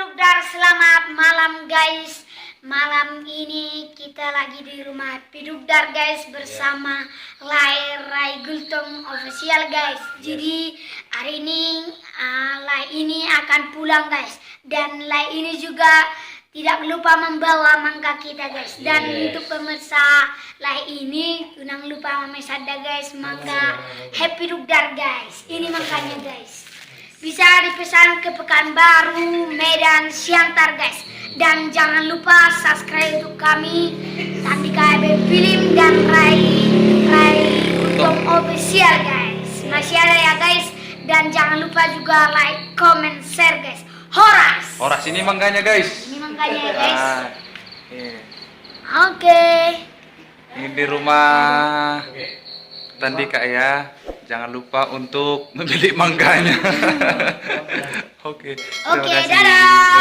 Pidukdar, selamat malam guys. Malam ini kita lagi di rumah Pidukdar guys bersama Rai Gultom official guys. Jadi hari ini Lai ini akan pulang guys, dan Lai ini juga tidak lupa membawa mangga kita guys. Dan untuk pemirsa Lai ini jangan lupa memesan guys mangga Happy Dukdar guys. Ini mangkanya guys. Bisa dipesan ke Pekanbaru, Medan, Siantar guys. Dan jangan lupa subscribe untuk kami Tandi KB Film dan Rai Gultom official guys. Masih ada ya guys. Dan jangan lupa juga like, comment, share guys. Horas ini mangganya guys. Ini mangganya ya guys. Nah, Oke. ini di rumah Tandika ya. Jangan lupa untuk membeli mangganya. Oke. Terima kasih. Dadah.